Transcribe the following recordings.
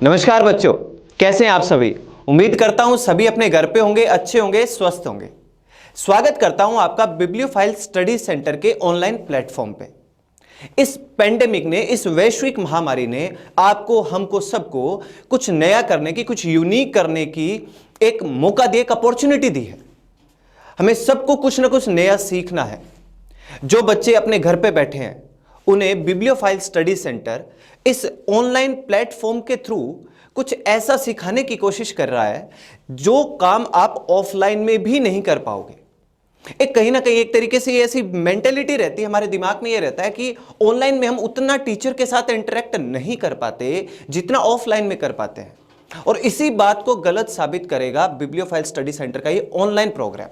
नमस्कार बच्चों, कैसे हैं आप सभी। उम्मीद करता हूं सभी अपने घर पे होंगे, अच्छे होंगे, स्वस्थ होंगे। स्वागत करता हूं आपका बिब्लियोफाइल स्टडी सेंटर के ऑनलाइन प्लेटफॉर्म पे। इस पेंडेमिक ने, इस वैश्विक महामारी ने आपको, हमको, सबको कुछ नया करने की, कुछ यूनिक करने की एक मौका दी, एक अपॉर्चुनिटी दी है। हमें सबको कुछ ना कुछ नया सीखना है। जो बच्चे अपने घर पे बैठे हैं उन्हें बिब्लियोफाइल स्टडी सेंटर इस ऑनलाइन प्लेटफॉर्म के थ्रू कुछ ऐसा सिखाने की कोशिश कर रहा है जो काम आप ऑफलाइन में भी नहीं कर पाओगे। एक कहीं ना कहीं एक तरीके से ये ऐसी मेंटेलिटी रहती है, हमारे दिमाग में ये रहता है कि ऑनलाइन में हम उतना टीचर के साथ इंटरेक्ट नहीं कर पाते जितना ऑफलाइन में कर पाते हैं। और इसी बात को गलत साबित करेगा बिब्लियोफाइल स्टडी सेंटर का ये ऑनलाइन प्रोग्राम।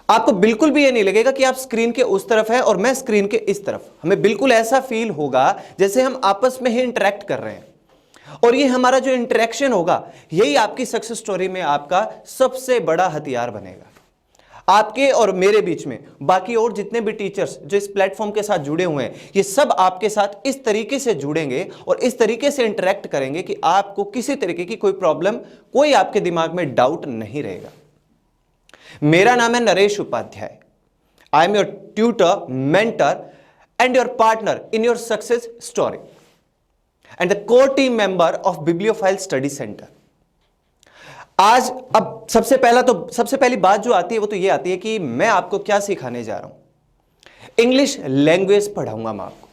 आपको बिल्कुल भी ये नहीं लगेगा कि आप स्क्रीन के उस तरफ है और मैं स्क्रीन के इस तरफ। हमें बिल्कुल ऐसा फील होगा जैसे हम आपस में ही इंटरेक्ट कर रहे हैं। और ये हमारा जो इंटरेक्शन होगा यही आपकी सक्सेस स्टोरी में आपका सबसे बड़ा हथियार बनेगा। आपके और मेरे बीच में बाकी और जितने भी टीचर्स जो इस प्लेटफॉर्म के साथ जुड़े हुए हैं, ये सब आपके साथ इस तरीके से जुड़ेंगे और इस तरीके से इंटरेक्ट करेंगे कि आपको किसी तरीके की कोई प्रॉब्लम, कोई आपके दिमाग में डाउट नहीं रहेगा। मेरा नाम है Naresh Upadhyay. I am your tutor, mentor and your partner in your success story and the core team member of bibliophile study centre. आज अब सबसे पहली बात जो आती है वो तो ये आती है कि मैं आपको क्या सिखाने जा रहा हूं। इंग्लिश लैंग्वेज पढ़ाऊंगा मैं आपको।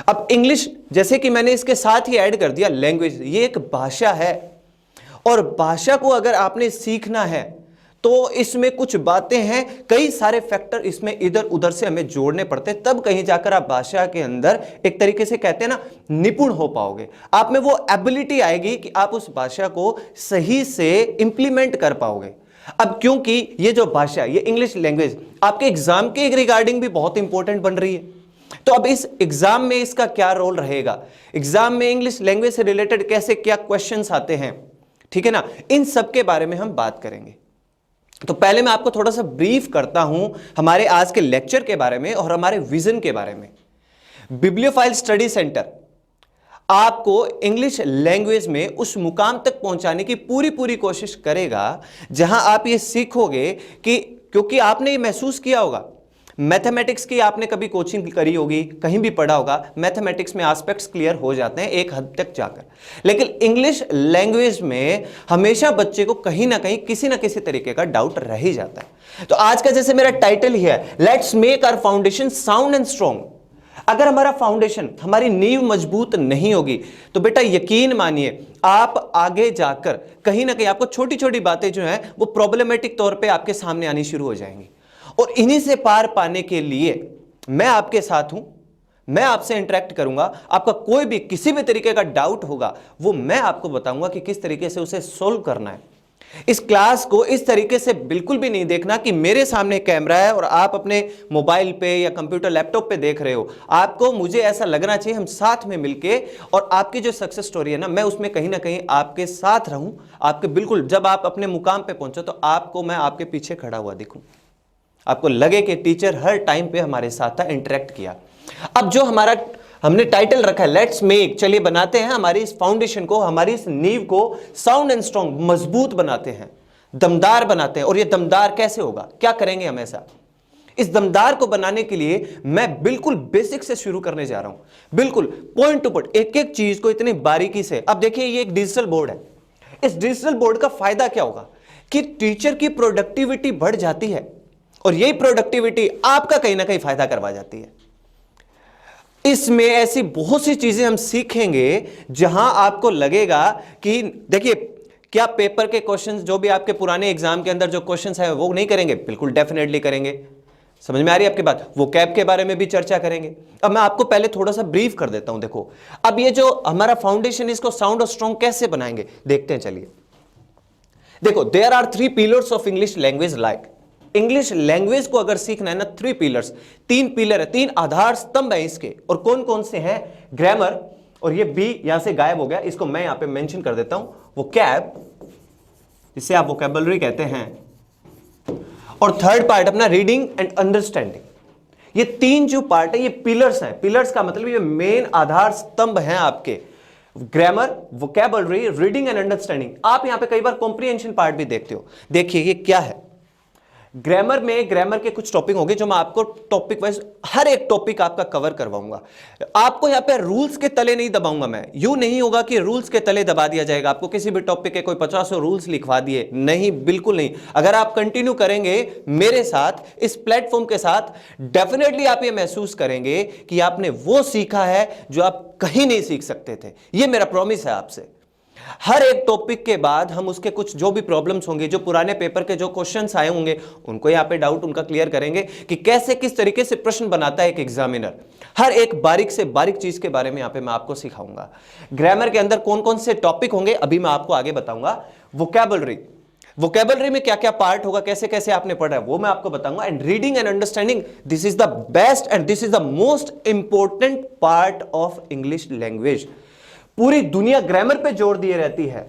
अब इंग्लिश, जैसे कि मैंने इसके साथ ही ऐड कर दिया, लैंग्वेज ये एक भाषा है और भाषा को अगर आपने सीखना है तो इसमें कुछ बातें हैं, कई सारे फैक्टर इसमें इधर उधर से हमें जोड़ने पड़ते हैं, तब कहीं जाकर आप भाषा के अंदर एक तरीके से कहते हैं ना, निपुण हो पाओगे। आप में वो एबिलिटी आएगी कि आप उस भाषा को सही से इंप्लीमेंट कर पाओगे। अब क्योंकि ये जो भाषा, ये इंग्लिश लैंग्वेज आपके एग्जाम के रिगार्डिंग भी बहुत इंपॉर्टेंट बन रही है, तो अब इस एग्जाम में इसका क्या रोल रहेगा, एग्जाम में इंग्लिश लैंग्वेज से रिलेटेड कैसे क्या क्वेश्चंस आते हैं, ठीक है ना, इन सब के बारे में हम बात करेंगे। तो पहले मैं आपको थोड़ा सा ब्रीफ करता हूं हमारे आज के लेक्चर के बारे में और हमारे विजन के बारे में। बिब्लियोफाइल स्टडी सेंटर आपको इंग्लिश लैंग्वेज में उस मुकाम तक पहुंचाने की पूरी कोशिश करेगा जहां आप ये सीखोगे कि, क्योंकि आपने ये महसूस किया होगा, मैथमेटिक्स की आपने कभी कोचिंग करी होगी, कहीं भी पढ़ा होगा, मैथमेटिक्स में एस्पेक्ट्स क्लियर हो जाते हैं एक हद तक जाकर, लेकिन इंग्लिश लैंग्वेज में हमेशा बच्चे को कहीं ना कहीं किसी ना किसी तरीके का डाउट रह ही जाता है। तो आज का जैसे मेरा टाइटल ही है, let's make our foundation sound and strong. अगर हमारा फाउंडेशन, हमारी नींव मजबूत नहीं होगी तो बेटा यकीन मानिए आप आगे जाकर कहीं ना कहीं आपको छोटी छोटी बातें जो हैं वो प्रॉब्लमेटिक तौर पे आपके सामने आनी शुरू हो जाएंगी। और इन्हीं से पार पाने के लिए मैं आपके साथ हूं, मैं आपसे इंटरेक्ट करूंगा। आपका कोई भी किसी भी तरीके का डाउट होगा वो मैं आपको बताऊंगा कि किस तरीके से उसे सोल्व करना है। इस क्लास को इस तरीके से बिल्कुल भी नहीं देखना कि मेरे सामने कैमरा है और आप अपने मोबाइल पे या कंप्यूटर लैपटॉप पे देख रहे हो। आपको, मुझे ऐसा लगना चाहिए हम साथ में मिलके, और आपकी जो सक्सेस स्टोरी है ना, मैं उसमें कहीं ना कहीं आपके साथ रहूं, आपके बिल्कुल जब आप अपने मुकाम पे पहुंचो तो आपको मैं आपके पीछे खड़ा हुआ दिखूं, आपको लगे कि टीचर हर टाइम पे हमारे साथ था, इंटरेक्ट किया। अब जो हमने टाइटल रखा है लेट्स मेक, चलिए बनाते हैं हमारी इस फाउंडेशन को, हमारी इस नींव को साउंड एंड स्ट्रॉन्ग, मजबूत बनाते हैं, दमदार बनाते हैं। और ये दमदार कैसे होगा, क्या करेंगे हम ऐसा? इस दमदार को बनाने के लिए मैं बिल्कुल बेसिक से शुरू करने जा रहा हूं, बिल्कुल पॉइंट टू पॉइंट, एक एक चीज को इतनी बारीकी से। अब देखिए ये एक डिजिटल बोर्ड है, इस डिजिटल बोर्ड का फायदा क्या होगा कि टीचर की प्रोडक्टिविटी बढ़ जाती है और यही प्रोडक्टिविटी आपका कहीं ना कहीं फायदा करवा जाती है। इसमें ऐसी बहुत सी चीजें हम सीखेंगे जहां आपको लगेगा कि देखिए, क्या पेपर के क्वेश्चंस जो भी आपके पुराने एग्जाम के अंदर जो क्वेश्चंस है वो नहीं करेंगे? बिल्कुल डेफिनेटली करेंगे। समझ में आ रही है आपकी बात? वो कैप के बारे में भी चर्चा करेंगे। अब मैं आपको पहले थोड़ा सा ब्रीफ कर देता हूं। देखो, अब ये जो हमारा फाउंडेशन, इसको साउंड और स्ट्रॉन्ग कैसे बनाएंगे देखते हैं, चलिए। देखो, there are 3 pillars of English language. Like English language को अगर सीखना है ना, 3 पिलर्स, 3 पिलर है, 3 आधार स्तंभ है इसके। और कौन कौन से हैं? ग्रामर, और ये बी यहां से गायब हो गया, इसको मैं यहां पे मेंशन कर देता हूं, वो कैब, जिसे आप वोकैबुलरी कहते हैं, और थर्ड पार्ट अपना रीडिंग एंड अंडरस्टैंडिंग। ये 3 जो पार्ट है ये पिलर्स हैं। पिलर्स का मतलब ये मेन आधार स्तंभ हैं आपके। Grammar, vocabulary, reading and understanding. आप यहां पे कई बार कॉम्प्रिहेंशन पार्ट भी देखते हो। देखिए ये क्या है, ग्रामर में ग्रामर के कुछ टॉपिक होंगे जो मैं आपको टॉपिक वाइज हर एक टॉपिक आपका कवर करवाऊंगा। आपको यहां पे रूल्स के तले नहीं दबाऊंगा मैं, यूं नहीं होगा कि रूल्स के तले दबा दिया जाएगा आपको, किसी भी टॉपिक के कोई 50 रूल्स लिखवा दिए, नहीं, बिल्कुल नहीं। अगर आप कंटिन्यू करेंगे मेरे साथ, इस प्लेटफॉर्म के साथ, डेफिनेटली आप ये महसूस करेंगे कि आपने वो सीखा है जो आप कहीं नहीं सीख सकते थे। ये मेरा प्रॉमिस है आपसे। हर एक टॉपिक के बाद हम उसके कुछ जो भी प्रॉब्लम्स होंगे, जो पुराने पेपर के जो क्वेश्चंस आए होंगे, उनको यहां पे डाउट उनका क्लियर करेंगे कि कैसे किस तरीके से प्रश्न बनाता है एक एग्जामिनर। हर एक बारीक से बारीक चीज के बारे में यहां पे मैं आपको सिखाऊंगा। ग्रामर के अंदर कौन कौन से टॉपिक होंगे अभी मैं आपको आगे बताऊंगा। वोकैबुलरी, वोकैबुलरी में क्या क्या पार्ट होगा, कैसे कैसे आपने पढ़ा है, वो मैं आपको बताऊंगा। And reading and understanding, this is the best and this is the most important part of English language. पूरी दुनिया ग्रामर पे जोर दिए रहती है,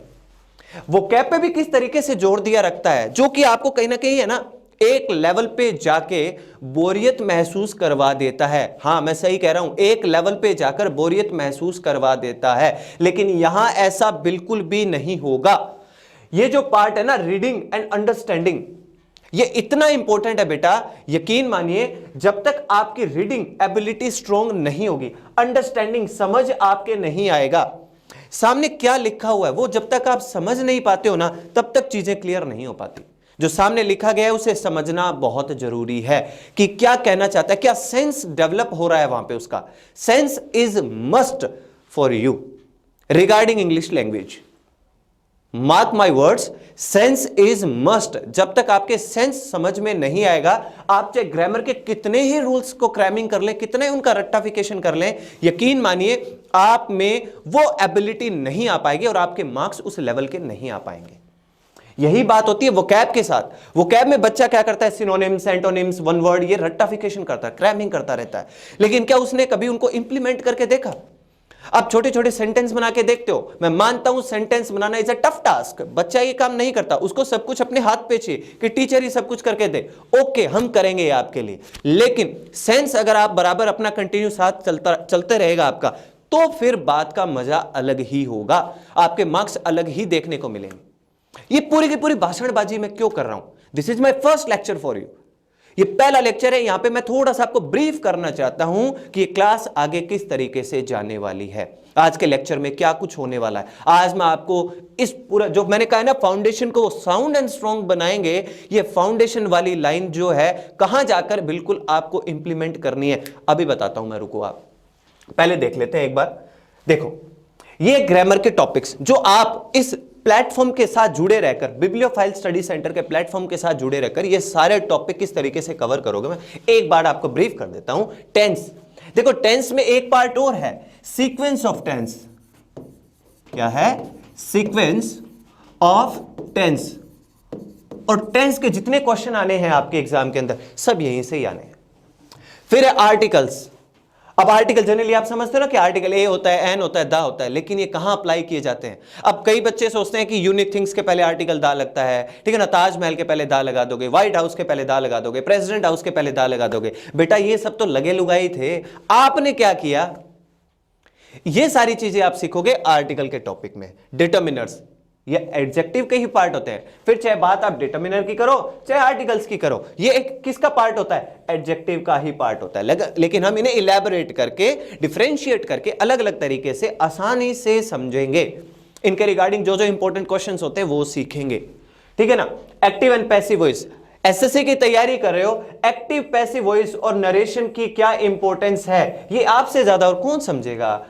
वोकैब पे भी किस तरीके से जोर दिया रखता है, जो कि आपको कहीं ना कहीं है ना एक लेवल पे जाके बोरियत महसूस करवा देता है। हां मैं सही कह रहा हूं, एक लेवल पे जाकर बोरियत महसूस करवा देता है, लेकिन यहां ऐसा बिल्कुल भी नहीं होगा। ये जो पार्ट है ना, रीडिंग एंड अंडरस्टैंडिंग, ये इतना इंपॉर्टेंट है बेटा, यकीन मानिए। जब तक आपकी रीडिंग एबिलिटी स्ट्रांग नहीं होगी, अंडरस्टैंडिंग समझ आपके नहीं आएगा, सामने क्या लिखा हुआ है वो जब तक आप समझ नहीं पाते हो ना, तब तक चीजें क्लियर नहीं हो पाती। जो सामने लिखा गया है उसे समझना बहुत जरूरी है कि क्या कहना चाहता है, क्या सेंस डेवलप हो रहा है वहां पे। उसका sense is must for you regarding English language. Mark my words, sense is must. जब तक आपके सेंस समझ में नहीं आएगा, आप चाहे ग्रामर के कितने ही रूल्स को क्रैमिंग कर लें, कितने उनका रट्टाफिकेशन कर लें, यकीन मानिए आप में वो एबिलिटी नहीं आ पाएगी और आपके मार्क्स उस लेवल के नहीं आ पाएंगे। यही बात होती है वोकैब के साथ। वोकैब में बच्चा क्या करता है, सिनोनिम्स, एंटोनिम्स, वन वर्ड, ये रट्टाफिकेशन करता है, क्रैमिंग करता रहता है, लेकिन क्या उसने कभी उनको इंप्लीमेंट करके देखा? आप छोटे छोटे सेंटेंस बना के देखते हो, मैं मानता हूं sentence banana is a tough task, बच्चा ये काम नहीं करता, उसको सब कुछ अपने हाथ पे चाहिए कि टीचर ही सब कुछ करके दे। ओके, हम करेंगे ये आपके लिए, लेकिन सेंस अगर आप बराबर अपना कंटिन्यू साथ चलते रहेगा आपका, तो फिर बात का मजा अलग ही होगा, आपके मार्क्स अलग ही देखने को मिलेंगे। ये पूरी की पूरी भाषणबाजी मैं क्यों कर रहा हूं? This is my first lecture for you. ये पहला लेक्चर है, यहां पे मैं थोड़ा सा आपको ब्रीफ करना चाहता हूं कि ये क्लास आगे किस तरीके से जाने वाली है, आज के लेक्चर में क्या कुछ होने वाला है। आज मैं आपको इस पूरा जो मैंने कहा है ना, फाउंडेशन को साउंड एंड स्ट्रॉन्ग बनाएंगे, ये फाउंडेशन वाली लाइन जो है कहां जाकर बिल्कुल आपको इंप्लीमेंट करनी है, अभी बताता हूं मैं, रुको आप पहले देख लेते हैं एक बार। देखो, ये ग्रामर के टॉपिक्स जो आप इस प्लेटफॉर्म के साथ जुड़े रहकर, बिब्लियोफाइल स्टडी सेंटर के प्लेटफॉर्म के साथ जुड़े रहकर ये सारे टॉपिक किस तरीके से कवर करोगे, मैं एक बार आपको ब्रीफ कर देता हूं। टेंस, देखो टेंस में एक पार्ट और है, सीक्वेंस ऑफ टेंस। क्या है? Sequence of tense. और टेंस के जितने क्वेश्चन आने हैं आपके एग्जाम के अंदर, सब यहीं से ही आने हैं। फिर है आर्टिकल्स। अब आर्टिकल जनरली आप समझते हो ना कि आर्टिकल ए होता है, एन होता है, दा होता है, लेकिन ये कहां अप्लाई किए जाते हैं? अब कई बच्चे सोचते हैं कि यूनिक थिंग्स के पहले आर्टिकल दा लगता है, ठीक है ना, ताजमहल के पहले दा लगा दोगे, व्हाइट हाउस के पहले दा लगा दोगे, प्रेसिडेंट हाउस के पहले दा लगा दोगे। बेटा ये सब तो लगे लुगाई थे, आपने क्या किया, ये सारी चीजें आप सीखोगे आर्टिकल के टॉपिक में। डिटर्मिनर्स, ये एडजेक्टिव के ही पार्ट होते हैं, फिर चाहे बात आप डिटर्मिनर की करो चाहे आर्टिकल्स की करो, ये एक किसका पार्ट होता है? एडजेक्टिव का ही पार्ट होता है। लेकिन हम इन्हें इलैबोरेट करके, डिफरेंशिएट करके अलग अलग तरीके से आसानी से समझेंगे। इनके रिगार्डिंग जो जो इंपॉर्टेंट क्वेश्चंस होते हैं वो सीखेंगे, ठीक है ना। Active and passive voice, SSC की तैयारी कर रहे हो, एक्टिव पैसिव वॉइस और नरेशन की क्या इंपॉर्टेंस है, ये आपसे ज्यादा और कौन समझेगा।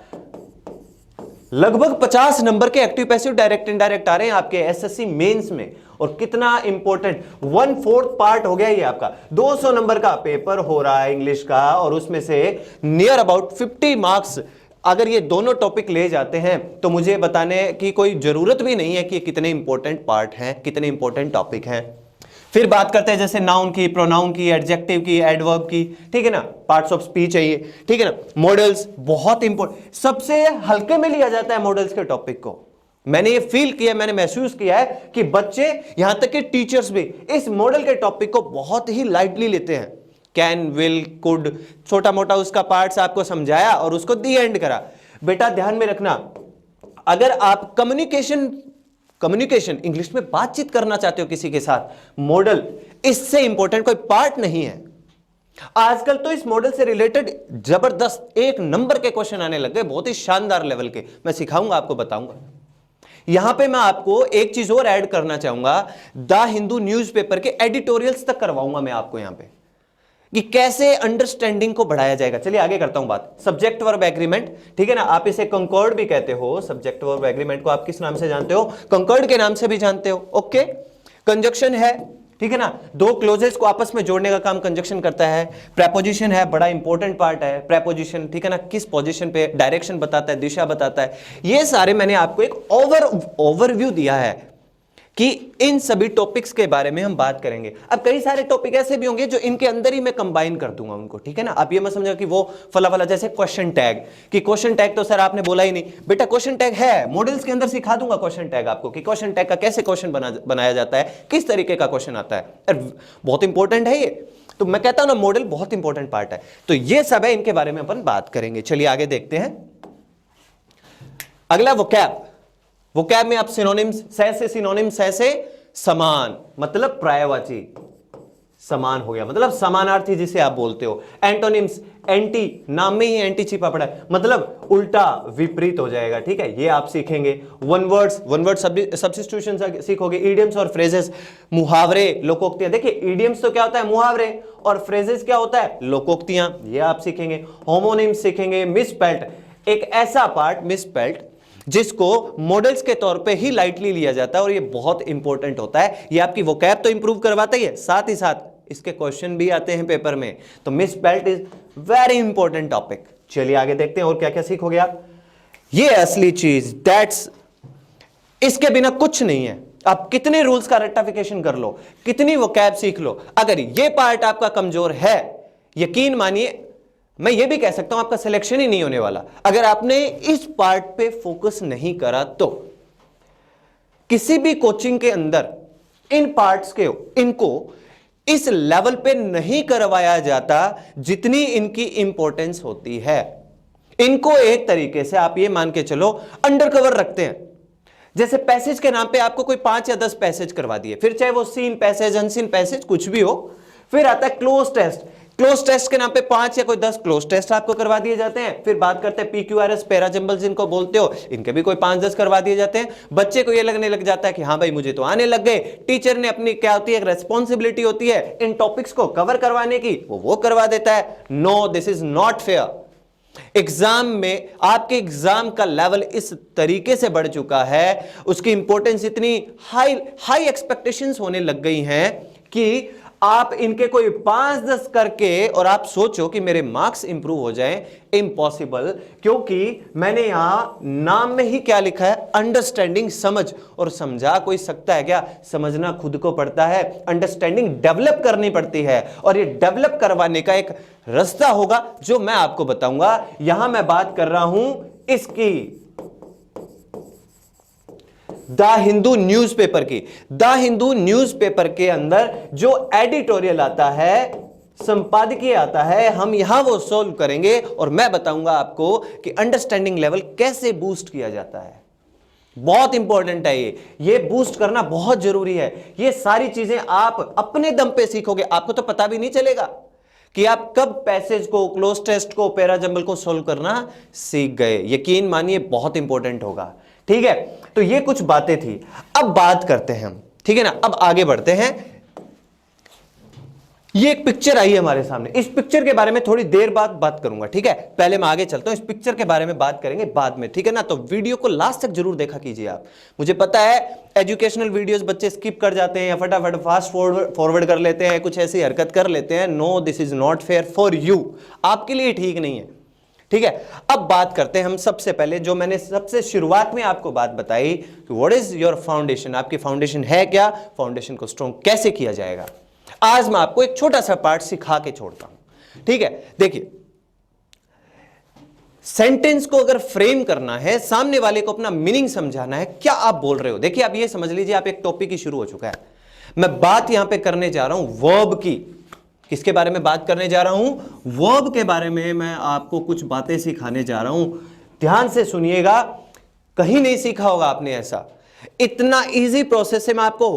लगभग 50 नंबर के एक्टिव पैसिव डायरेक्ट इनडायरेक्ट आ रहे हैं आपके एसएससी मेंस में, और कितना इंपॉर्टेंट, 1/4 पार्ट हो गया ये आपका। 200 नंबर का पेपर हो रहा है इंग्लिश का, और उसमें से नियर अबाउट 50 मार्क्स अगर ये दोनों टॉपिक ले जाते हैं, तो मुझे बताने की कोई जरूरत भी नहीं है कि ये कितने इंपॉर्टेंट पार्ट हैं, कितने इंपॉर्टेंट टॉपिक हैं। फिर बात करते हैं जैसे नाउन की, प्रोनाउन की, एडजेक्टिव की, एडवर्ब की, ठीक है ना, पार्ट्स ऑफ स्पीच है ये, ठीक है ना। मॉडल्स बहुत इंपॉर्टेंट, सबसे हल्के में लिया जाता है मॉडल्स के टॉपिक को। मैंने ये फील किया, मैंने महसूस किया है कि बच्चे, यहां तक कि टीचर्स भी इस मॉडल के टॉपिक को बहुत ही लाइटली लेते हैं। कैन, विल, कुड, छोटा मोटा उसका पार्ट्स आपको समझाया और उसको दी एंड करा। बेटा ध्यान में रखना, अगर आप कम्युनिकेशन इंग्लिश में बातचीत करना चाहते हो किसी के साथ, मॉडल इससे इंपॉर्टेंट कोई पार्ट नहीं है। आजकल तो इस मॉडल से रिलेटेड जबरदस्त एक नंबर के क्वेश्चन आने लग गए, बहुत ही शानदार लेवल के। मैं सिखाऊंगा, आपको बताऊंगा। यहां पे मैं आपको एक चीज और ऐड करना चाहूंगा, द हिंदू न्यूज़पेपर के एडिटोरियल्स तक करवाऊंगा मैं आपको यहां पे, कि कैसे अंडरस्टैंडिंग को बढ़ाया जाएगा। चलिए आगे करता हूं बात। सब्जेक्ट वर्ब एग्रीमेंट, ठीक है ना, आप इसे कंकॉर्ड भी कहते हो। सब्जेक्ट वर्ब एग्रीमेंट को आप किस नाम से जानते हो? कंकॉर्ड के नाम से भी जानते हो। ओके, कंजक्शन है, ठीक है ना, दो क्लोजेस को आपस में जोड़ने का काम कंजक्शन करता है। प्रेपोजिशन है, बड़ा इंपॉर्टेंट पार्ट है प्रेपोजिशन, ठीक है ना, किस पोजीशन पे, डायरेक्शन बताता है, दिशा बताता है। ये सारे मैंने आपको एक ओवरव्यू दिया है कि इन सभी टॉपिक्स के बारे में हम बात करेंगे। अब कई सारे टॉपिक ऐसे भी होंगे जो इनके अंदर ही मैं कंबाइन कर दूंगा उनको, ठीक है ना। आप ये मत समझो कि वो फला फला, जैसे क्वेश्चन टैग, कि क्वेश्चन टैग तो सर आपने बोला ही नहीं। बेटा क्वेश्चन टैग है, मॉडल्स के अंदर सिखा दूंगा क्वेश्चन टैग आपको, कि क्वेश्चन टैग का कैसे क्वेश्चन बनाया जाता है, किस तरीके का क्वेश्चन आता है। बहुत इंपॉर्टेंट है ये, तो मैं कहता हूं ना मॉडल बहुत इंपॉर्टेंट पार्ट है। तो ये सब है, इनके बारे में अपन बात करेंगे। चलिए आगे देखते हैं। अगला वोकैब में आप सिनोनिम्स, से सिनोनिम्स, से समान, मतलब पर्यायवाची, समान हो गया, मतलब समानार्थी जिसे आप बोलते हो। एंटोनिम्स, एंटी, नाम में ही एंटी छिपा पड़ा है, मतलब उल्टा, विपरीत हो जाएगा, ठीक है, ये आप सीखेंगे। वन वर्ड सब्स्टिट्यूशन सीखोगे। इडियम्स और फ्रेजेस, मुहावरे, लोकोक्तियां। देखिए इडियम्स तो क्या होता है? मुहावरे, और फ्रेजेस क्या होता है? लोकोक्तियां, ये आप सीखेंगे। होमोनिम्स सीखेंगे। मिसस्पेल्ट, एक ऐसा पार्ट मिसस्पेल्ट जिसको मॉडल्स के तौर पे ही लाइटली लिया जाता है, और ये बहुत इंपॉर्टेंट होता है। ये आपकी वोकैब तो इंप्रूव करवाता ही है, साथ ही साथ इसके क्वेश्चन भी आते हैं पेपर में। तो मिसस्पेल्ट इज वेरी इंपॉर्टेंट टॉपिक। चलिए आगे देखते हैं और क्या क्या सीखोगे आप। ये असली चीज, दैट्स, इसके बिना कुछ नहीं है। आप कितने रूल्स का रेक्टिफिकेशन कर लो, कितनी वोकैब सीख लो, अगर ये पार्ट आपका कमजोर है, यकीन मानिए मैं ये भी कह सकता हूं आपका सिलेक्शन ही नहीं होने वाला। अगर आपने इस पार्ट पे फोकस नहीं करा तो किसी भी कोचिंग के अंदर इन पार्ट्स के इनको इस लेवल पे नहीं करवाया जाता जितनी इनकी इंपॉर्टेंस होती है। इनको एक तरीके से आप ये मान के चलो अंडर कवर रखते हैं। जैसे पैसेज के नाम पे आपको कोई 5 या 10 पैसेज करवा दिए, फिर चाहे वो सीन पैसेज, अनसीन पैसेज, कुछ भी हो। फिर आता है क्लोज टेस्ट। क्लोज टेस्ट के नाम पे 5 या कोई 10 क्लोज टेस्ट आपको करवा दिए जाते हैं। फिर बात करते हैं PQRS, पैराजंबल जिनको बोलते हो, इनके भी कोई 5-10 करवा दिए जाते हैं। बच्चे को ये लगने लग जाता है कि हाँ भाई मुझे तो आने लग गए। टीचर ने अपनी क्या होती है, एक रेस्पॉन्सिबिलिटी होती है इन टॉपिक्स को कवर करवाने की, वो करवा देता है। No, this is not fair. Exam में आपके एग्जाम का लेवल इस तरीके से बढ़ चुका है, उसकी इंपॉर्टेंस इतनी हाई एक्सपेक्टेशंस होने लग गई हैं कि आप इनके कोई 5-10 करके और आप सोचो कि मेरे मार्क्स इंप्रूव हो जाएं, इम्पॉसिबल। क्योंकि मैंने यहां नाम में ही क्या लिखा है, अंडरस्टैंडिंग, समझ। और समझा कोई सकता है क्या? समझना खुद को पड़ता है, अंडरस्टैंडिंग डेवलप करनी पड़ती है, और ये डेवलप करवाने का एक रास्ता होगा जो मैं आपको बताऊंगा। यहां मैं बात कर रहा हूं इसकी, द हिंदू न्यूज़पेपर की। द हिंदू न्यूज़पेपर के अंदर जो एडिटोरियल आता है, संपादकीय आता है, हम यहां वो सॉल्व करेंगे और मैं बताऊंगा आपको कि अंडरस्टैंडिंग लेवल कैसे बूस्ट किया जाता है। बहुत इंपॉर्टेंट है ये बूस्ट करना बहुत जरूरी है। ये सारी चीजें आप अपने दम पे सीखोगे, आपको तो पता भी नहीं चलेगा कि आप कब पैसेज को, क्लोज टेस्ट को, पैराजंबल को सॉल्व करना सीख गए। यकीन मानिए बहुत इंपॉर्टेंट होगा, ठीक है। तो ये कुछ बातें थी। अब बात करते हैं हम, ठीक है ना, अब आगे बढ़ते हैं। ये एक पिक्चर आई है हमारे सामने, इस पिक्चर के बारे में थोड़ी देर बाद बात करूंगा, ठीक है। पहले मैं आगे चलता हूं, इस पिक्चर के बारे में बात करेंगे बाद में, ठीक है ना। तो वीडियो को लास्ट तक जरूर देखा कीजिए आप। मुझे पता है एजुकेशनल वीडियोस बच्चे स्किप कर जाते हैं या फटाफट फास्ट फॉरवर्ड कर लेते हैं, कुछ ऐसी हरकत कर लेते हैं। No, this is not fair for you, आपके लिए ठीक नहीं है, ठीक है। अब बात करते हैं हम सबसे पहले, जो मैंने सबसे शुरुआत में आपको बात बताई कि व्हाट इज योर फाउंडेशन, आपकी फाउंडेशन है क्या, फाउंडेशन को स्ट्रॉन्ग कैसे किया जाएगा। आज मैं आपको एक छोटा सा पार्ट सिखा के छोड़ता हूं, ठीक है। देखिए, सेंटेंस को अगर फ्रेम करना है, सामने वाले को अपना मीनिंग समझाना है, क्या आप बोल रहे हो। देखिए आप ये समझ लीजिए, आप एक टॉपिक ही शुरू हो चुका है। मैं बात यहां पे करने जा रहा हूं वर्ब की। किसके बारे में बात करने जा रहा हूं? वर्ब के बारे में मैं आपको कुछ बातें सिखाने जा रहा हूं। ध्यान से सुनिएगा। कहीं नहीं सीखा होगा आपने ऐसा। इतना इजी प्रोसेस से मैं आपको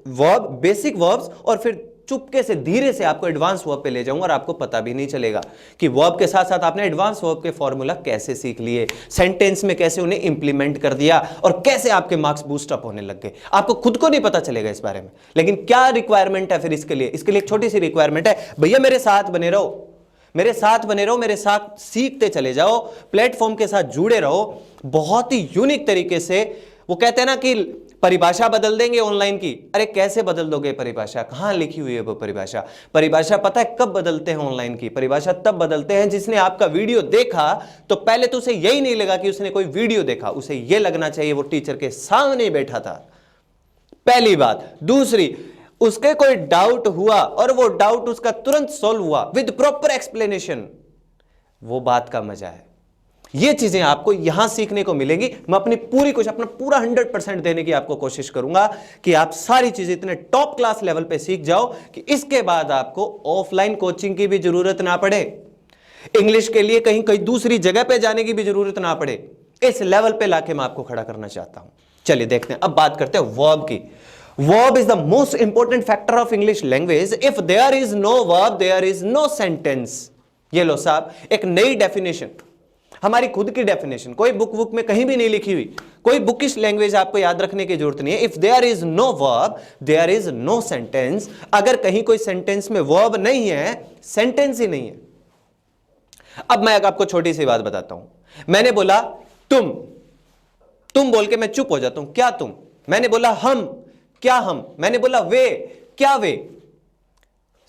वर्ब, बेसिक वर्ब्स और फिर चुपके से धीरे से आपको एडवांस वर्ब पे ले जाऊंगा और आपको पता भी नहीं चलेगा कि वर्ब के साथ साथ आपने एडवांस वर्ब के फॉर्मूला कैसे सीख लिए, सेंटेंस में कैसे उन्हें इंप्लीमेंट कर दिया और कैसे आपके मार्क्स बूस्ट अप होने लग गए। आपको खुद को नहीं पता चलेगा इस बारे में। लेकिन क्या रिक्वायरमेंट है फिर इसके लिए? इसके लिए एक छोटी सी रिक्वायरमेंट है, भैया मेरे साथ बने रहो, मेरे साथ बने रहो, मेरे साथ सीखते चले जाओ, प्लेटफॉर्म के साथ जुड़े रहो। बहुत ही यूनिक तरीके से, वो कहते हैं ना कि परिभाषा बदल देंगे ऑनलाइन की। अरे कैसे बदल दोगे परिभाषा? कहां लिखी हुई है वो परिभाषा? परिभाषा पता है कब बदलते हैं ऑनलाइन की? परिभाषा तब बदलते हैं जिसने आपका वीडियो देखा तो पहले तो उसे यही नहीं लगा कि उसने कोई वीडियो देखा, उसे यह लगना चाहिए वो टीचर के सामने बैठा था, पहली बात। दूसरी, उसके कोई डाउट हुआ और वो डाउट उसका तुरंत सॉल्व हुआ विद प्रॉपर एक्सप्लेनेशन, वो बात का मजा है। ये चीजें आपको यहां सीखने को मिलेंगी। मैं अपनी पूरी कोशिश, अपना पूरा 100% देने की आपको कोशिश करूंगा कि आप सारी चीजें इतने टॉप क्लास लेवल पे सीख जाओ कि इसके बाद आपको ऑफलाइन कोचिंग की भी जरूरत ना पड़े, इंग्लिश के लिए कहीं दूसरी जगह पे जाने की भी जरूरत ना पड़े। इस लेवल पे लाके मैं आपको खड़ा करना चाहता हूं। चलिए देखते हैं, अब बात करते हैं वर्ब की। Verb is the most important factor of English language. If there is no verb, there is no sentence. ये लो साहब, एक नई डेफिनेशन, हमारी खुद की डेफिनेशन, कोई बुक में कहीं भी नहीं लिखी हुई, कोई बुकिश लैंग्वेज आपको याद रखने की जरूरत नहीं है। If there is no verb there is no sentence. अगर कहीं कोई सेंटेंस में वर्ब नहीं है, सेंटेंस ही नहीं है। अब मैं आपको छोटी सी बात बताता हूं। मैंने बोला तुम बोल के मैं चुप हो जाता हूं, क्या तुम? मैंने बोला हम, क्या हम? मैंने बोला वे, क्या वे?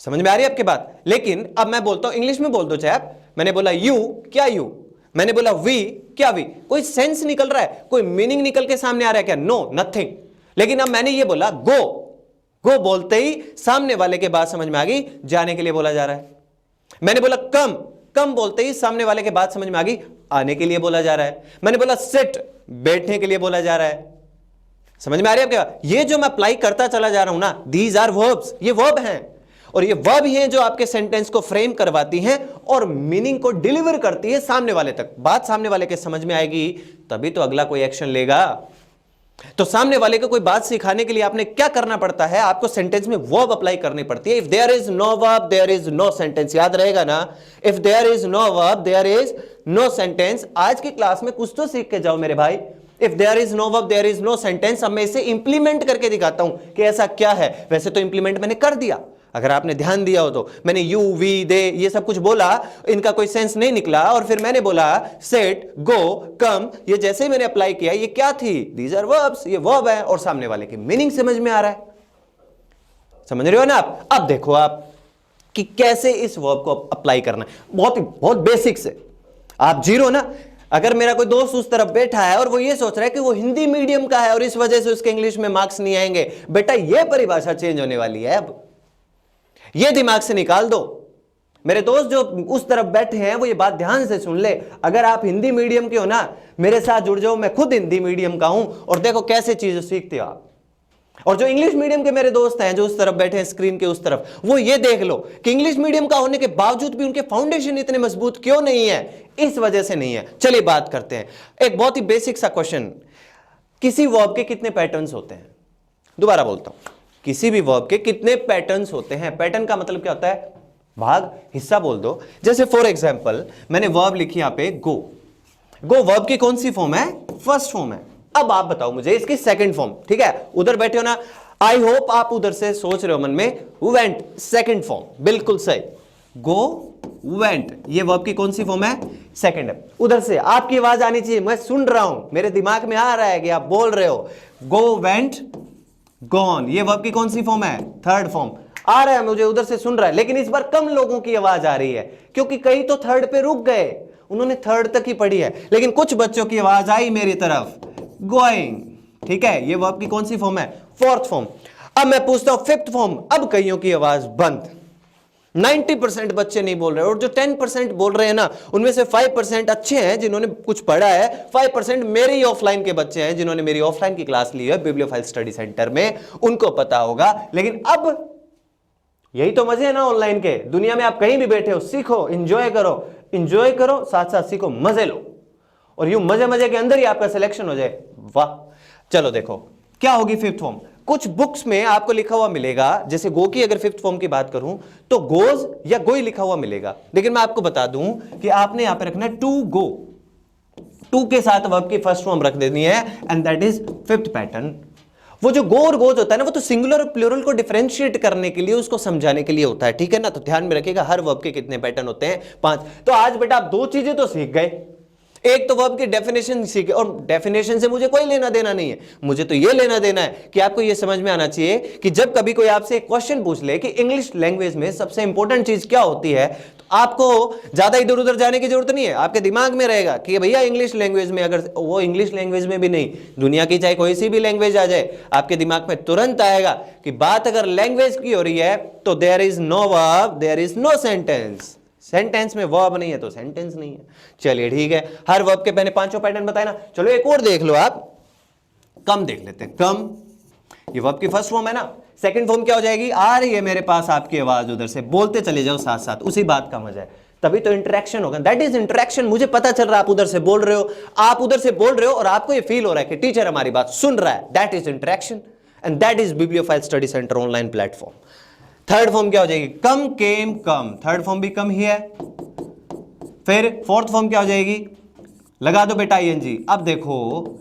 समझ में आ रही है आपकी बात? लेकिन अब मैं बोलता हूं, इंग्लिश में बोल दो चाहे आप, मैंने बोला यू, क्या यू? मैंने बोला वी, क्या वी? कोई सेंस निकल रहा है, कोई मीनिंग निकल के सामने आ रहा है क्या? No, nothing. लेकिन अब मैंने ये बोला गो बोलते ही सामने वाले के बात समझ में आ गई, जाने के लिए बोला जा रहा है। मैंने बोला कम बोलते ही सामने वाले के बात समझ में आ गई, आने के लिए बोला जा रहा है। मैंने बोला सिट, बैठने के लिए बोला जा रहा है। समझ में आ रही है क्या? ये जो मैं अप्लाई करता चला जा रहा हूं ना, दीज आर वर्ब्स, ये वर्ब हैं और ये वर्ब ही हैं जो आपके सेंटेंस को फ्रेम करवाती हैं और मीनिंग को डिलीवर करती है सामने वाले तक। बात सामने वाले के समझ में आएगी तभी तो अगला कोई एक्शन लेगा। तो सामने वाले को कोई बात सिखाने के लिए आपने क्या करना पड़ता है? आपको सेंटेंस में वर्ब अप्लाई करनी पड़ती है। If there is no verb there is no sentence, याद रहेगा ना? If there is no verb there is no sentence. आज की क्लास में कुछ तो सीख के जाओ मेरे भाई। If there is no verb there is no sentence. अब मैं इसे इंप्लीमेंट करके दिखाता हूं कि ऐसा क्या है। वैसे तो इंप्लीमेंट मैंने कर दिया, अगर आपने ध्यान दिया हो तो। मैंने यू, वी, दे ये सब कुछ बोला, इनका कोई सेंस नहीं निकला और फिर मैंने बोला सेट, गो, कम। ये जैसे ही मैंने अप्लाई किया, ये क्या थी? दीज आर वर्ब्स, ये वर्ब है और सामने वाले की मीनिंग समझ में आ रहा है। समझ रहे हो ना आप? अब देखो आप कि कैसे इस वर्ब को अप्लाई करना है। बहुत बेसिक से। आप जीरो ना, अगर मेरा कोई दोस्त उस तरफ बैठा है और वो ये सोच रहा है कि वो हिंदी मीडियम का है और इस वजह से उसके इंग्लिश में मार्क्स नहीं आएंगे, बेटा ये परिभाषा चेंज होने वाली है। अब ये दिमाग से निकाल दो। मेरे दोस्त जो उस तरफ बैठे हैं वो ये बात ध्यान से सुन ले। अगर आप हिंदी मीडियम के हो ना, मेरे साथ जुड़ जाओ, मैं खुद हिंदी मीडियम का हूं और देखो कैसे चीजें सीखते हो आप। और जो इंग्लिश मीडियम के मेरे दोस्त हैं जो उस तरफ बैठे हैं स्क्रीन के उस तरफ, वो ये देख लो कि इंग्लिश मीडियम का होने के बावजूद भी उनके फाउंडेशन इतने मजबूत क्यों नहीं है? इस वजह से नहीं है। चलिए बात करते हैं। एक बहुत ही बेसिक सा क्वेश्चन, किसी वर्ब के कितने पैटर्न्स होते हैं? दोबारा बोलता हूं, किसी भी वर्ब के कितने पैटर्न्स होते हैं? पैटर्न का मतलब क्या होता है? भाग, हिस्सा बोल दो। जैसे फॉर एग्जाम्पल मैंने वर्ब लिखी यहां पे गो। वर्ब की कौन सी फॉर्म है? फर्स्ट फॉर्म है। अब आप बताओ मुझे इसकी सेकंड फॉर्म। ठीक है, उधर बैठे हो ना, आई होप आप उधर से सोच रहे हो मन में, वेंट, सेकंड फॉर्म, बिल्कुल सही। गो वेंट, ये वर्ब की कौन सी फॉर्म है? सेकंड है। उधर से आपकी आवाज आनी चाहिए, मैं सुन रहा हूं, मेरे दिमाग में आ रहा है कि आप बोल रहे हो। गो वेंट गॉन, ये वर्ब की कौन सी फॉर्म है? Third form. आ रहा है मुझे, उधर से सुन रहा है, लेकिन इस बार कम लोगों की आवाज आ रही है क्योंकि कई तो थर्ड पे रुक गए, उन्होंने थर्ड तक ही पढ़ी है। लेकिन कुछ बच्चों की आवाज आई मेरी तरफ, गोइंग। ठीक है, ये वर्ब की कौन सी फॉर्म है? Fourth form. अब मैं पूछता हूं फिफ्थ फॉर्म। अब कईयों की आवाज बंद, 90% बच्चे नहीं बोल रहे, और जो 10% बोल रहे हैं ना, उनमें से 5% अच्छे हैं जिन्होंने कुछ पढ़ा है, 5% मेरे ही ऑफलाइन के बच्चे हैं जिन्होंने मेरी ऑफलाइन की क्लास ली है बिब्लियोफाइल स्टडी सेंटर में, उनको पता होगा। लेकिन अब यही तो मजे है ना ऑनलाइन के। दुनिया में आप कहीं भी बैठे हो, सीखो, एंजॉय करो, साथ साथ सीखो, मजे लो। और यूं मजे मजे के अंदर ही आपका सिलेक्शन हो जाए, वाह। चलो देखो क्या होगी फिफ्थ फॉर्म। कुछ बुक्स में आपको लिखा हुआ मिलेगा, जैसे गो की अगर फिफ्थ फॉर्म की बात करूं तो गोज या गोई लिखा हुआ मिलेगा, लेकिन मैं आपको बता दूं कि आपने यहां पे रखना है टू गो, टू के साथ वर्ब की फर्स्ट फॉर्म रख देनी है, and that is fifth pattern. वो जो गो और गोज होता है ना, वो तो सिंगुलर और प्लूरल को डिफरेंशिएट करने के लिए, उसको समझाने के लिए होता है, ठीक है ना। तो ध्यान में रखिएगा हर वर्ब के कितने पैटर्न होते हैं, 5। तो आज बेटा आप 2 चीजें तो सीख गए, एक तो वर्ब की डेफिनेशन सीखे, और डेफिनेशन से मुझे कोई लेना देना नहीं है, मुझे तो ये लेना देना है कि आपको ये समझ में आना चाहिए कि जब कभी कोई आपसे एक क्वेश्चन पूछ ले कि इंग्लिश लैंग्वेज में सबसे इंपॉर्टेंट चीज क्या होती है, तो आपको ज्यादा इधर उधर जाने की जरूरत नहीं है। आपके दिमाग में रहेगा कि भैया इंग्लिश लैंग्वेज में, अगर वो इंग्लिश लैंग्वेज में भी नहीं, दुनिया की चाहे कोई सी भी लैंग्वेज आ जाए, आपके दिमाग में तुरंत आएगा कि बात अगर लैंग्वेज की हो रही है तो there is no verb, there is no sentence. Sentence में वर्ब नहीं है तो सेंटेंस नहीं है। चलिए ठीक है, हर वर्ब के मैंने 5 पैटर्न बताए ना। चलो एक और देख लो आप, कम देख लेते हैं। कम, ये वर्ब की फर्स्ट फॉर्म है ना। सेकंड फॉर्म क्या हो जाएगी, आ रही है मेरे पास आपकी आवाज, उधर से बोलते चले जाओ साथ साथ, उसी बात का मजा है, तभी तो इंटरेक्शन होगा। That is interaction. मुझे पता चल रहा है आप उधर से बोल रहे हो, आप उधर से बोल रहे हो और आपको ये फील हो रहा है कि टीचर हमारी बात सुन रहा है। That is interaction and that is bibliophile study centre online platform. Third form क्या हो जाएगी, कम केम कम, थर्ड फॉर्म भी कम ही है। फिर फोर्थ फॉर्म क्या हो जाएगी, लगा दो बेटा आईएनजी। अब देखो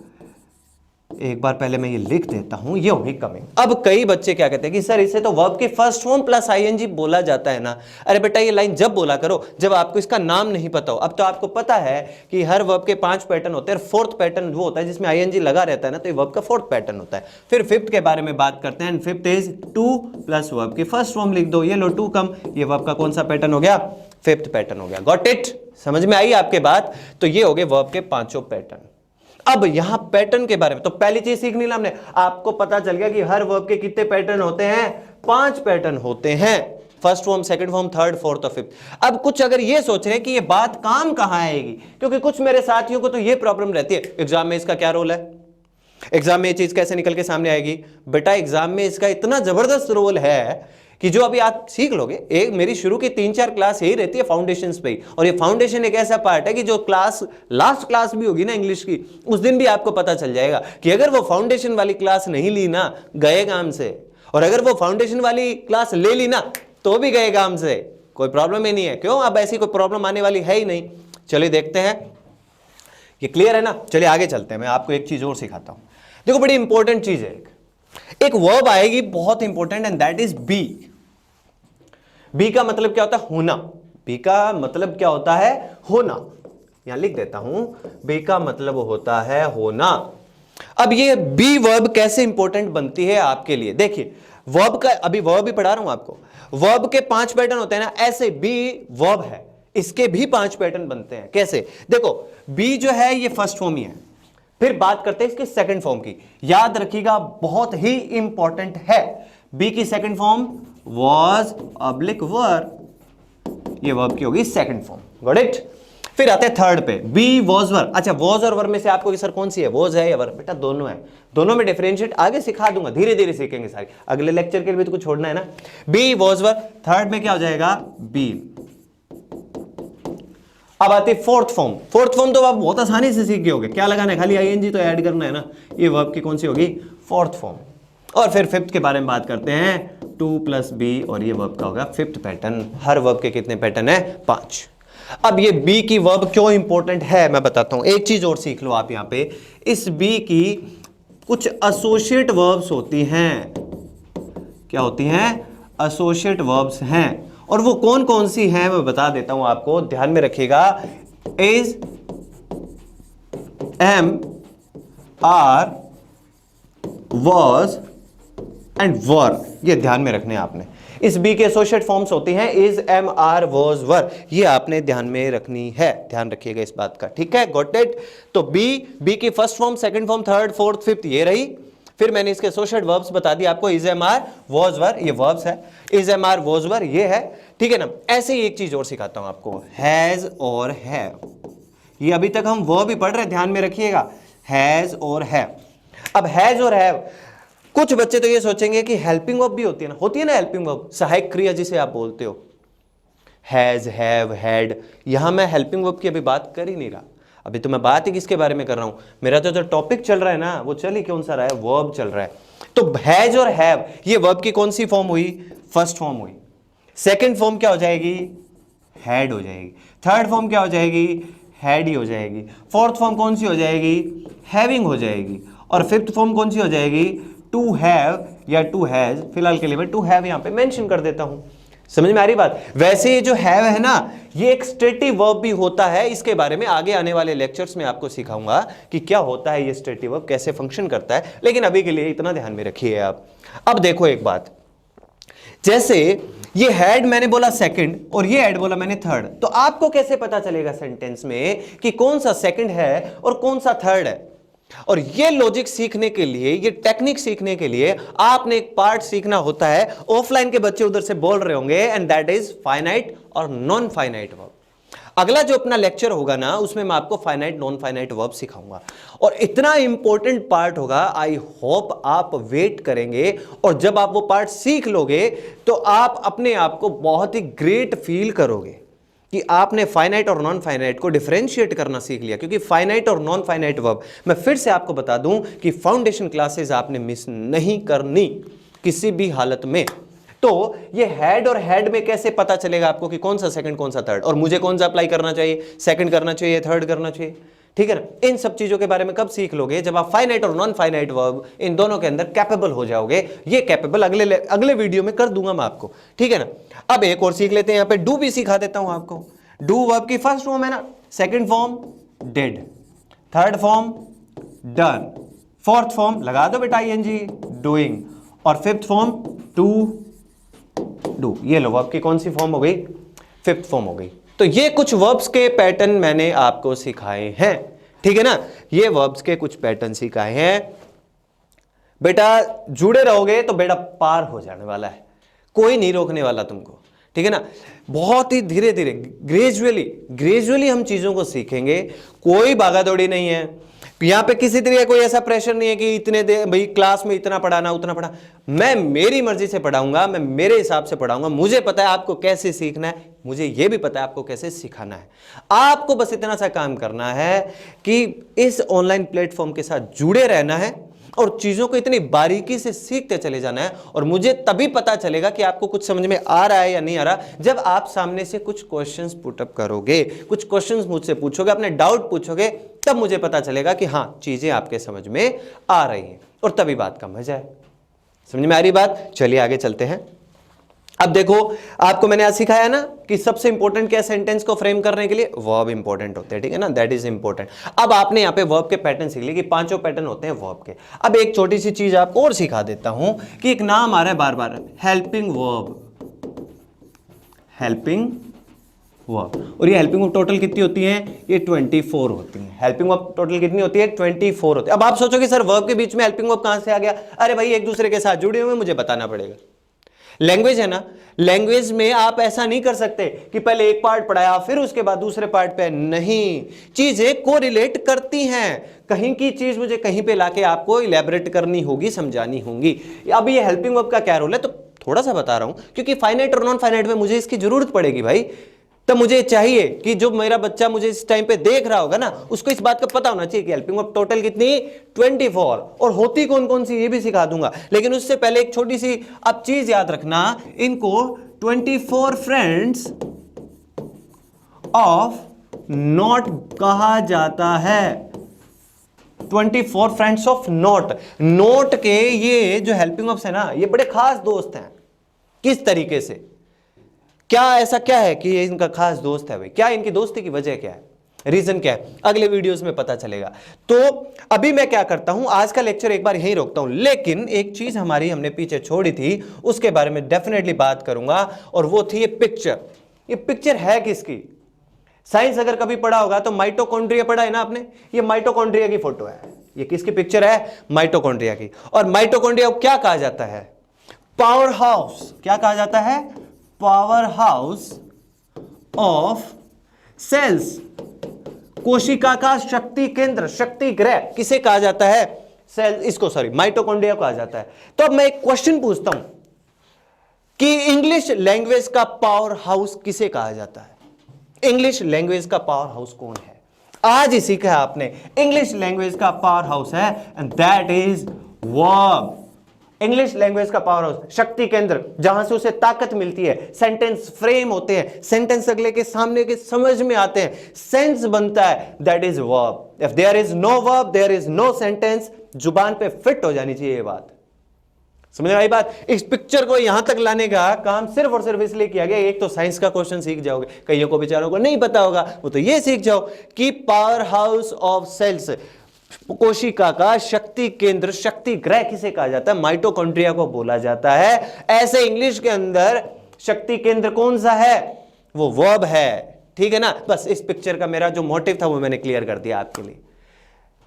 एक बार पहले मैं ये लिख देता हूं, ये होगी कमिंग। अब कई बच्चे क्या कहते हैं कि सर इसे तो वर्ब के फर्स्ट फॉर्म प्लस आईएनजी बोला जाता है ना। अरे बेटा ये लाइन जब बोला करो जब आपको इसका नाम नहीं पता हो। अब तो आपको पता है कि हर वर्ब के 5 पैटर्न होते हैं, फोर्थ पैटर्न वो होता है जिसमें आईएनजी लगा रहता है ना, तो ये वर्ब का फोर्थ पैटर्न होता है। फिर फिफ्थ के बारे में बात करते हैं। Fifth is two plus verb की फर्स्ट फॉर्म लिख दो, ये लो टू कम, ये वर्ब का कौन सा पैटर्न हो गया, फिफ्थ पैटर्न हो गया। गॉट इट, समझ में आई आपके बात। तो ये हो गए वर्ब के 5 पैटर्न। अब यहां पैटर्न के बारे में तो पहली चीज सीख ली ना हमने, आपको पता चल गया कि हर वर्ब के कितने पैटर्न होते हैं, 5 पैटर्न होते हैं, first form, second form, third, fourth और फिफ्थ। अब कुछ अगर ये सोच रहे हैं कि ये बात काम कहां आएगी, क्योंकि कुछ मेरे साथियों को तो ये प्रॉब्लम रहती है, एग्जाम में इसका क्या रोल है, एग्जाम में ये चीज कैसे निकल के सामने आएगी। बेटा एग्जाम में इसका इतना जबरदस्त रोल है कि जो अभी आप सीख लोगे। एक मेरी शुरू की 3-4 क्लास यही रहती है फाउंडेशंस पे ही, और ये फाउंडेशन एक ऐसा पार्ट है कि जो क्लास लास्ट क्लास भी होगी ना इंग्लिश की, उस दिन भी आपको पता चल जाएगा कि अगर वो फाउंडेशन वाली क्लास नहीं ली ना, गए काम से, और अगर वो फाउंडेशन वाली क्लास ले ली ना तो भी गए काम से, कोई प्रॉब्लम ही नहीं है। क्यों, अब ऐसी कोई प्रॉब्लम आने वाली है ही नहीं। चलिए देखते हैं, ये क्लियर है ना। चलिए आगे चलते हैं, मैं आपको एक चीज और सिखाता हूं। देखो बड़ी इंपॉर्टेंट चीज है, एक वर्ब आएगी बहुत important, and that is be. Be का मतलब क्या होता है, होना। बी का मतलब क्या होता है, होना। यहां लिख देता हूं, बी का मतलब होता है होना। अब ये बी वर्ब कैसे इंपॉर्टेंट बनती है आपके लिए, देखिए वर्ब का, अभी वर्ब भी पढ़ा रहा हूं आपको। वर्ब के 5 पैटर्न होते हैं ना, ऐसे बी वर्ब है, इसके भी 5 पैटर्न बनते हैं। कैसे, देखो बी जो है ये फर्स्ट फॉर्म ही है। फिर बात करते हैं इसके सेकंड फॉर्म की, याद रखिएगा बहुत ही इंपॉर्टेंट है। बी की सेकंड फॉर्म वॉज ऑब्लिक वर, ये वर्ब की होगी सेकंड फॉर्म। Got it. फिर आते हैं थर्ड पे, बी वॉज वर। अच्छा वॉज और वर में से आपको सर कौन सी है, वॉज है या वर, बेटा दोनों है, दोनों में डिफरेंशिएट आगे सिखा दूंगा, धीरे धीरे सीखेंगे सारी, अगले लेक्चर के लिए भी तो कुछ छोड़ना है ना। बी वॉज वर, थर्ड में क्या हो जाएगा, बी। अब आती है फोर्थ फॉर्म। फोर्थ फॉर्म तो आप बहुत आसानी से सीख गए होगे, क्या लगाना है, खाली आईएनजी तो ऐड करना है ना। ये वर्ब की कौन सी होगी, फोर्थ फॉर्म। और फिर फिफ्थ के बारे में बात करते हैं, 2 प्लस बी, और ये वर्ब का होगा फिफ्थ पैटर्न। हर वर्ब के कितने पैटर्न है, 5। अब ये बी की वर्ब क्यों इंपॉर्टेंट है मैं बताता हूं, एक चीज और सीख लो आप यहां पे। इस बी की कुछ एसोसिएट वर्ब्स होती हैं। क्या होती हैं, एसोसिएट वर्ब्स हैं, और वो कौन कौन सी हैं मैं बता देता हूं आपको, ध्यान में रखिएगा। Is, am, are, was and were, ये ध्यान में रखने आपने। इस बी के एसोसिएट फॉर्म्स होती हैं इज, एम, आर, वॉज, वर, ये आपने ध्यान में रखनी है, ध्यान रखिएगा इस बात का, ठीक है। Got it. तो बी की first form, second form, third, fourth, fifth ये रही। फिर मैंने इसके एसोसिएट वर्ब्स बता दिए आपको, इज, एम, आर, वॉज, वर, ये वर्ब्स है, इज, एम, आर, वॉज, वर ये है, ठीक है ना। ऐसे ही एक चीज और सिखाता हूं आपको, हैज और हैव। ये अभी तक हम वर्ब ही पढ़ रहे हैं, ध्यान में रखिएगा, हैज और हैव। अब हैज और हैव, कुछ बच्चे तो ये सोचेंगे कि हेल्पिंग वर्ब भी होती है ना, होती है ना हेल्पिंग वर्ब, सहायक क्रिया जिसे आप बोलते हो, हैज, हैव, हैड। यहां मैं हेल्पिंग वर्ब की अभी बात कर ही नहीं रहा। अभी तो मैं बात ही किसके बारे में कर रहा हूं, मेरा तो जो टॉपिक चल रहा है ना वो चल ही कौन सा रहा है, वर्ब चल रहा है। तो हैज और हैव ये वर्ब की कौन सी फॉर्म हुई, फर्स्ट फॉर्म हुई। सेकंड फॉर्म क्या हो जाएगी, हैड हो जाएगी। थर्ड फॉर्म क्या हो जाएगी, हैड ही हो जाएगी। फोर्थ फॉर्म कौन सी हो जाएगी, हैविंग हो जाएगी। और फिफ्थ फॉर्म कौन सी हो जाएगी, टू हैव या टू हैज। फिलहाल के लिए मैं टू हैव यहां पे मेंशन कर देता हूं। समझ में आ रही बात। वैसे ये जो हैव है ना ये एक स्टेटिव वर्ब भी होता है, इसके बारे में आगे आने वाले लेक्चर्स में आपको सिखाऊंगा कि क्या होता है ये स्टेटिव वर्ब, कैसे फंक्शन करता है। लेकिन अभी के लिए इतना ध्यान में रखिए आप। अब देखो एक बात, जैसे ये हैड मैंने बोला सेकंड और ये हैड बोला मैंने थर्ड, तो आपको कैसे पता चलेगा सेंटेंस में कि कौन सा सेकंड है और कौन सा थर्ड है। और ये लॉजिक सीखने के लिए, ये टेक्निक सीखने के लिए आपने एक पार्ट सीखना होता है। ऑफलाइन के बच्चे उधर से बोल रहे होंगे, एंड दैट इज फाइनाइट और नॉन फाइनाइट वर्ब। अगला जो अपना लेक्चर होगा ना उसमें मैं आपको फाइनाइट नॉन फाइनाइट वर्ब सिखाऊंगा, और इतना इंपॉर्टेंट पार्ट होगा। आई होप आप वेट करेंगे, और जब आप वो पार्ट सीख लोगे तो आप अपने आप को बहुत ही ग्रेट फील करोगे कि आपने फाइनाइट और नॉन फाइनाइट को डिफरेंशिएट करना सीख लिया। क्योंकि फाइनाइट और नॉन फाइनाइट वर्ब मैं फिर से आपको बता दूं कि फाउंडेशन क्लासेस आपने मिस नहीं करनी किसी भी हालत में। तो ये हैड और हैड में कैसे पता चलेगा आपको कि कौन सा सेकंड कौन सा थर्ड, और मुझे कौन सा अप्लाई करना चाहिए, सेकंड करना चाहिए थर्ड करना चाहिए, ठीक है ना। इन सब चीजों के बारे में कब सीख लोगे, जब आप फाइनाइट और नॉन फाइनाइट वर्ब इन दोनों के अंदर कैपेबल हो जाओगे। ये कैपेबल अगले वीडियो में कर दूंगा मैं आपको, ठीक है ना। अब एक और सीख लेते हैं, यहां पे डू भी सिखा देता हूं आपको। डू वर्ब की फर्स्ट फॉर्म है ना, second form did, third form done, fourth form लगा दो बेटा ing डूइंग, और फिफ्थ फॉर्म टू डू। ये लो वर्ब की कौन सी फॉर्म हो गई, फिफ्थ फॉर्म हो गई। तो ये कुछ वर्ब्स के पैटर्न मैंने आपको सिखाए हैं, ठीक है ना। ये वर्ब्स के कुछ पैटर्न सिखाए हैं, बेटा जुड़े रहोगे तो बेटा पार हो जाने वाला है, कोई नहीं रोकने वाला तुमको, ठीक है ना। बहुत ही धीरे धीरे ग्रेजुअली हम चीजों को सीखेंगे, कोई भागादौड़ी नहीं है यहां पे। किसी तरह कोई ऐसा प्रेशर नहीं है कि इतने देर भाई क्लास में इतना पढ़ाना उतना पढ़ा। मैं मेरी मर्जी से पढ़ाऊंगा, मैं मेरे हिसाब से पढ़ाऊंगा। मुझे पता है आपको कैसे सीखना है, मुझे यह भी पता है आपको कैसे सिखाना है। आपको बस इतना सा काम करना है कि इस ऑनलाइन प्लेटफॉर्म के साथ जुड़े रहना है और चीजों को इतनी बारीकी से सीखते चले जाना है। और मुझे तभी पता चलेगा कि आपको कुछ समझ में आ रहा है या नहीं आ रहा, जब आप सामने से कुछ क्वेश्चंस पुटअप करोगे, कुछ क्वेश्चंस मुझसे पूछोगे, अपने डाउट पूछोगे, तब मुझे पता चलेगा कि हां चीजें आपके समझ में आ रही हैं, और तभी बात का मजा है। समझ में आ रही बात। चलिए आगे चलते हैं। अब देखो आपको मैंने आज सिखाया ना कि सबसे इंपॉर्टेंट क्या सेंटेंस को फ्रेम करने के लिए वर्ब इंपॉर्टेंट होते हैं, ठीक है ना, दैट इज इंपॉर्टेंट। अब आपने यहां पे वर्ब के पैटर्न सीख लिए कि पांचों पैटर्न होते हैं वर्ब के। अब एक छोटी सी चीज आपको और सिखा देता हूं कि एक नाम आ रहा है बार बार, हेल्पिंग वर्ब। हेल्पिंग वर्ब, और ये हेल्पिंग वर्ब टोटल कितनी होती है, ये 24 होती है। हेल्पिंग वर्ब टोटल कितनी होती है, 24 होती है। अब आप सोचोगे सर वर्ब के बीच में हेल्पिंग वर्ब कहां से आ गया। अरे भाई एक दूसरे के साथ जुड़े हुए, मुझे बताना पड़ेगा। लैंग्वेज है ना, लैंग्वेज में आप ऐसा नहीं कर सकते कि पहले एक पार्ट पढ़ाया फिर उसके बाद दूसरे पार्ट पे, नहीं, चीजें कोरिलेट करती हैं। कहीं की चीज मुझे कहीं पे लाके आपको इलैबोरेट करनी होगी, समझानी होगी। अब ये हेल्पिंग वर्ब का क्या रोल है, तो थोड़ा सा बता रहा हूं, क्योंकि फाइनाइट और नॉन फाइनाइट में मुझे इसकी जरूरत पड़ेगी भाई। तब मुझे चाहिए कि जो मेरा बच्चा मुझे इस टाइम पे देख रहा होगा ना, उसको इस बात का पता होना चाहिए कि हेल्पिंग वर्ब टोटल कितनी, 24, और होती कौन कौन सी ये भी सिखा दूंगा। लेकिन उससे पहले एक छोटी सी अब चीज याद रखना, इनको 24 फ्रेंड्स ऑफ नॉट कहा जाता है। 24 फ्रेंड्स ऑफ नॉट। नॉट के ये जो हेल्पिंग वर्ब्स है ना, ये बड़े खास दोस्त हैं। किस तरीके से, क्या ऐसा क्या है कि ये इनका खास दोस्त है भाई, क्या इनकी दोस्ती की वजह क्या है, रीजन क्या है, अगले वीडियोस में पता चलेगा। तो अभी मैं क्या करता हूं, आज का लेक्चर एक बार यहीं रोकता हूं, लेकिन एक चीज हमारी हमने पीछे छोड़ी थी उसके बारे में डेफिनेटली बात करूंगा, और वो थी ये पिक्चर। ये पिक्चर है किसकी, साइंस अगर कभी पढ़ा होगा तो माइटोकॉन्ड्रिया पढ़ा है ना आपने, ये माइटोकॉन्ड्रिया की फोटो है, ये किसकी पिक्चर है, माइटोकॉन्ड्रिया की। और माइटोकॉन्ड्रिया को क्या कहा जाता है, पावर हाउस। क्या कहा जाता है, पावर हाउस ऑफ सेल्स। कोशिका का शक्ति केंद्र, शक्ति गृह किसे कहा जाता है, सेल, इसको सॉरी माइटोकॉन्ड्रिया कहा जाता है। तो अब मैं एक क्वेश्चन पूछता हूं कि इंग्लिश लैंग्वेज का पावर हाउस किसे कहा जाता है, इंग्लिश लैंग्वेज का पावर हाउस कौन है। आज ही सीखा है आपने। इंग्लिश लैंग्वेज का पावर हाउस है and that is verb. English language का पावर हाउस, शक्ति केंद्र, जहां से उसे ताकत मिलती है, सेंटेंस फ्रेम होते हैं, सेंटेंस अगले के सामने के समझ में आते हैं, सेंस बनता है, that is verb. If there is no verb there is no sentence. जुबान पे फिट हो जानी चाहिए ये बात। समझ में आई बात? इस पिक्चर को यहां तक लाने का काम सिर्फ और सिर्फ इसलिए किया गया, एक तो साइंस का क्वेश्चन सीख जाओगे, कईयों को बेचारों को नहीं पता होगा, वो तो ये सीख जाओ कि पावर हाउस ऑफ सेल्स, कोशिका का शक्ति केंद्र, शक्ति ग्रह किसे कहा जाता है? माइटोकॉन्ड्रिया को बोला जाता है। ऐसे इंग्लिश के अंदर शक्ति केंद्र कौन सा है? वो वर्ब है। ठीक है ना? बस इस पिक्चर का मेरा जो मोटिव था वो मैंने क्लियर कर दिया आपके लिए।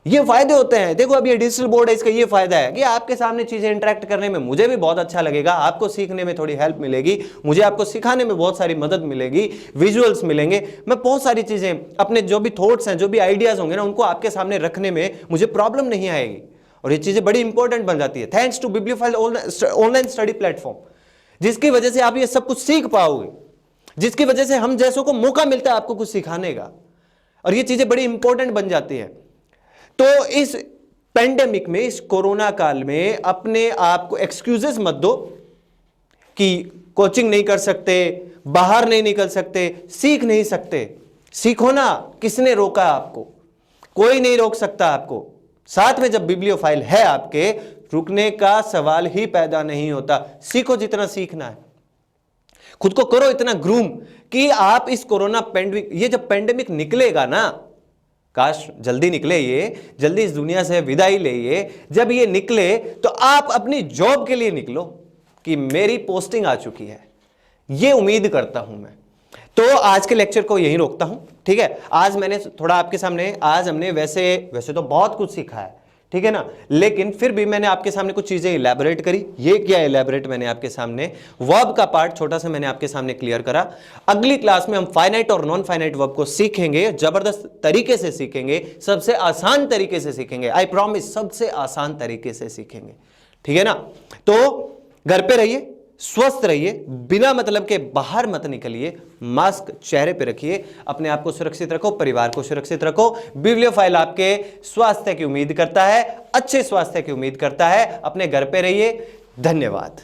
ये फायदे होते हैं। देखो अब ये डिजिटल बोर्ड है, इसका ये फायदा है कि आपके सामने चीजें इंटरेक्ट करने में मुझे भी बहुत अच्छा लगेगा, आपको सीखने में थोड़ी हेल्प मिलेगी, मुझे आपको सिखाने में बहुत सारी मदद मिलेगी, विजुअल्स मिलेंगे, मैं बहुत सारी चीजें, अपने जो भी थॉट्स हैं, जो भी आइडियाज होंगे ना, उनको आपके सामने रखने में मुझे प्रॉब्लम नहीं आएगी और ये चीजें बड़ी इंपॉर्टेंट बन जाती है thanks to bibliophile online study platform, जिसकी वजह से आप ये सब कुछ सीख पाओगे, जिसकी वजह से हम जैसों को मौका मिलता है आपको कुछ सिखाने का, और ये चीजें बड़ी इंपॉर्टेंट बन जाती हैं। तो इस पेंडेमिक में, इस कोरोना काल में अपने आप को एक्सक्यूजेस मत दो कि कोचिंग नहीं कर सकते, बाहर नहीं निकल सकते, सीख नहीं सकते। सीखो ना, किसने रोका आपको? कोई नहीं रोक सकता आपको। साथ में जब बिब्लियोफाइल है आपके, रुकने का सवाल ही पैदा नहीं होता। सीखो जितना सीखना है, खुद को करो इतना ग्रूम कि आप इस कोरोना पेंडेमिक, ये जब पेंडेमिक निकलेगा ना, काश जल्दी निकले, ये जल्दी इस दुनिया से विदाई ले, ये जब ये निकले तो आप अपनी जॉब के लिए निकलो कि मेरी पोस्टिंग आ चुकी है, ये उम्मीद करता हूं मैं। तो आज के लेक्चर को यहीं रोकता हूं। ठीक है, आज मैंने थोड़ा आपके सामने, आज हमने वैसे तो बहुत कुछ सीखा है, ठीक है ना, लेकिन फिर भी मैंने आपके सामने कुछ चीजें इलैबोरेट करी। ये क्या इलैबोरेट मैंने आपके सामने, वर्ब का पार्ट छोटा सा मैंने आपके सामने क्लियर करा। अगली क्लास में हम फाइनाइट और नॉन फाइनाइट वर्ब को सीखेंगे, जबरदस्त तरीके से सीखेंगे, सबसे आसान तरीके से सीखेंगे, आई प्रॉमिस, सबसे आसान तरीके से सीखेंगे। ठीक है ना? तो घर पे रहिए, स्वस्थ रहिए, बिना मतलब के बाहर मत निकलिए, मास्क चेहरे पे रखिए, अपने आप को सुरक्षित रखो, परिवार को सुरक्षित रखो। बिब्लियोफाइल आपके स्वास्थ्य की उम्मीद करता है, अच्छे स्वास्थ्य की उम्मीद करता है। अपने घर पे रहिए। धन्यवाद।